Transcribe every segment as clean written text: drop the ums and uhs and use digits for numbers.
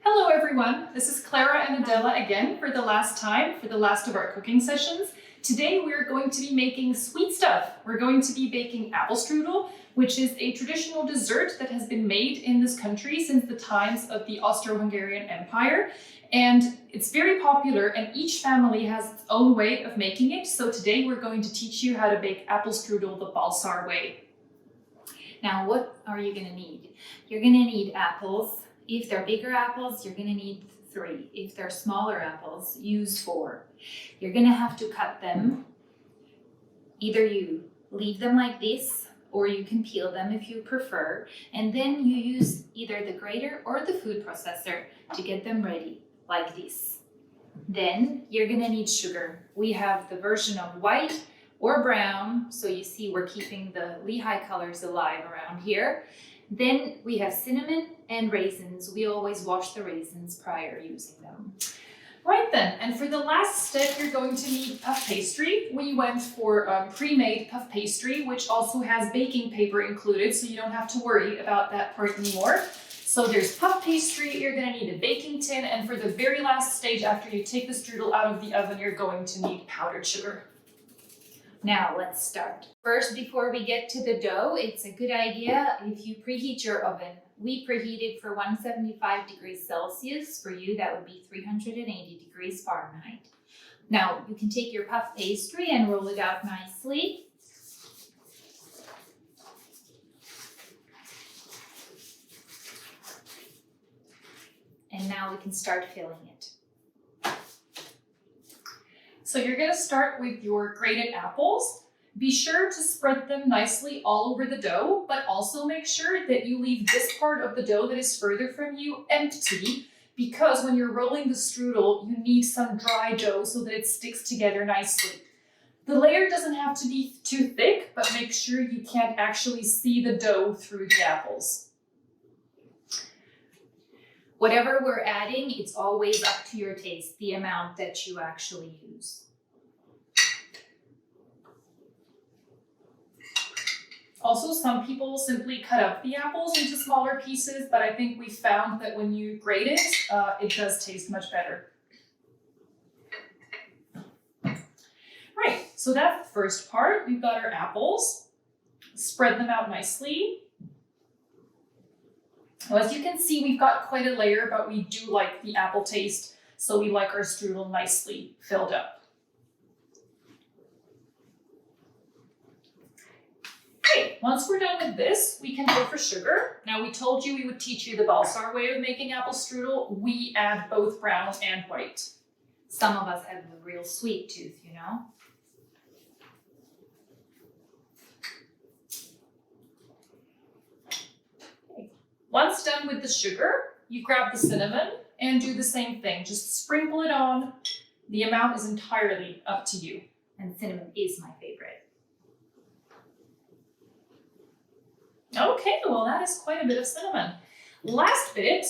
Hello everyone, this is Clara and Adela again for the last time, for the last of our cooking sessions. Today we're going to be making sweet stuff. We're going to be baking apple strudel, which is a traditional dessert that has been made in this country since the times of the Austro-Hungarian Empire. And it's very popular and each family has its own way of making it. So today we're going to teach you how to bake apple strudel the Balsar way. Now, what are you going to need? You're going to need apples. If they're bigger apples, you're going to need 3. If they're smaller apples, use 4. You're going to have to cut them. Either you leave them like this, or you can peel them if you prefer. And then you use either the grater or the food processor to get them ready, like this. Then you're going to need sugar. We have the version of white or brown, so you see we're keeping the Lehigh colors alive around here. Then we have cinnamon and raisins. We always wash the raisins prior using them. Right then, and for the last step, you're going to need puff pastry. We went for pre-made puff pastry, which also has baking paper included, so you don't have to worry about that part anymore. So there's puff pastry, you're going to need a baking tin, and for the very last stage after you take the strudel out of the oven, you're going to need powdered sugar. Now let's start. First, before we get to the dough, it's a good idea if you preheat your oven. We preheated for 175 degrees Celsius. For you, that would be 380 degrees Fahrenheit. Now, you can take your puff pastry and roll it out nicely. And now we can start filling it. So you're going to start with your grated apples. Be sure to spread them nicely all over the dough, but also make sure that you leave this part of the dough that is further from you empty, because when you're rolling the strudel, you need some dry dough so that it sticks together nicely. The layer doesn't have to be too thick, but make sure you can't actually see the dough through the apples. Whatever we're adding, it's always up to your taste, the amount that you actually use. Also, some people simply cut up the apples into smaller pieces, but I think we found that when you grate it, it does taste much better. Right, so that's the first part. We've got our apples. Spread them out nicely. Well, as you can see, we've got quite a layer, but we do like the apple taste, so we like our strudel nicely filled up. Okay, once we're done with this, we can go for sugar. Now, we told you we would teach you the Balsar way of making apple strudel. We add both brown and white. Some of us have a real sweet tooth, you know. Once done with the sugar, you grab the cinnamon and do the same thing. Just sprinkle it on. The amount is entirely up to you. And cinnamon is my favorite. Okay, well that is quite a bit of cinnamon. Last bit,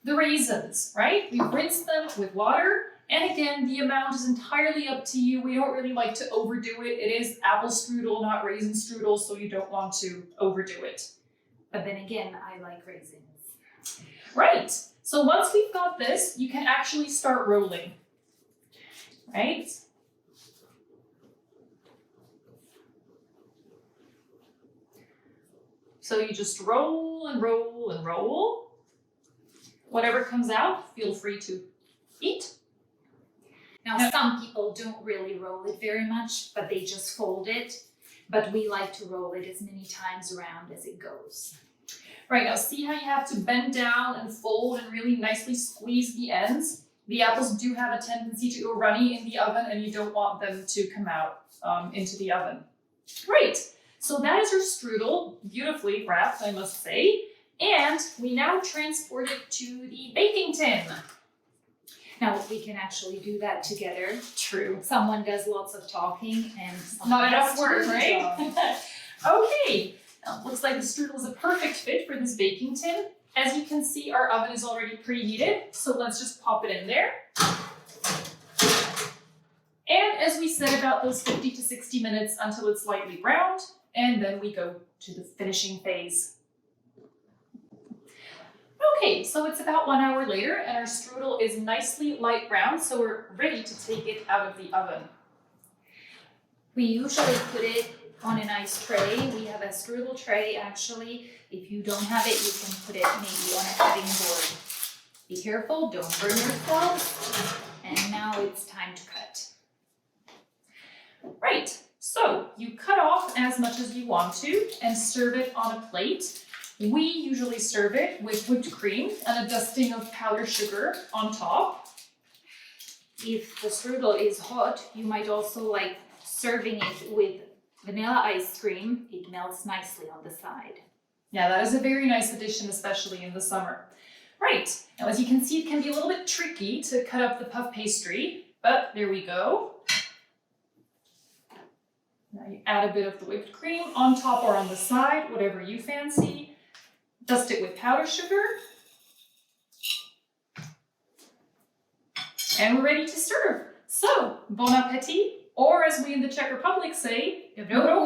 the raisins, right? We rinse them with water. And again, the amount is entirely up to you. We don't really like to overdo it. It is apple strudel, not raisin strudel, so you don't want to overdo it. But then again, I like raisins. Right, so once we've got this, you can actually start rolling, right? So you just roll and roll and roll. Whatever comes out, feel free to eat. Now, some people don't really roll it very much, but they just fold it. But we like to roll it as many times around as it goes. Right, now see how you have to bend down and fold and really nicely squeeze the ends? The apples do have a tendency to go runny in the oven and you don't want them to come out into the oven. Great, so that is our strudel, beautifully wrapped, I must say. And we now transport it to the baking tin. Now, we can actually do that together. True. Someone does lots of talking and Not enough work, the right? Okay, now, looks like the strudel is a perfect fit for this baking tin. As you can see, our oven is already preheated, so let's just pop it in there. And as we said, about those 50 to 60 minutes until it's lightly browned, and then we go to the finishing phase. Okay, Okay, so it's about 1 hour later and our strudel is nicely light brown, so we're ready to take it out of the oven. We usually put it on a nice tray. We have a strudel tray actually. If you don't have it, you can put it maybe on a cutting board. Be careful, don't burn yourself. And now it's time to cut. Right, so you cut off as much as you want to and serve it on a plate. We usually serve it with whipped cream and a dusting of powdered sugar on top. If the strudel is hot, you might also like serving it with vanilla ice cream. It melts nicely on the side. Yeah, that is a very nice addition, especially in the summer. Right, now as you can see, it can be a little bit tricky to cut up the puff pastry, but there we go. Now you add a bit of the whipped cream on top or on the side, whatever you fancy. Dust it with powdered sugar. And we're ready to serve. So, bon appétit, or as we in the Czech Republic say, dobro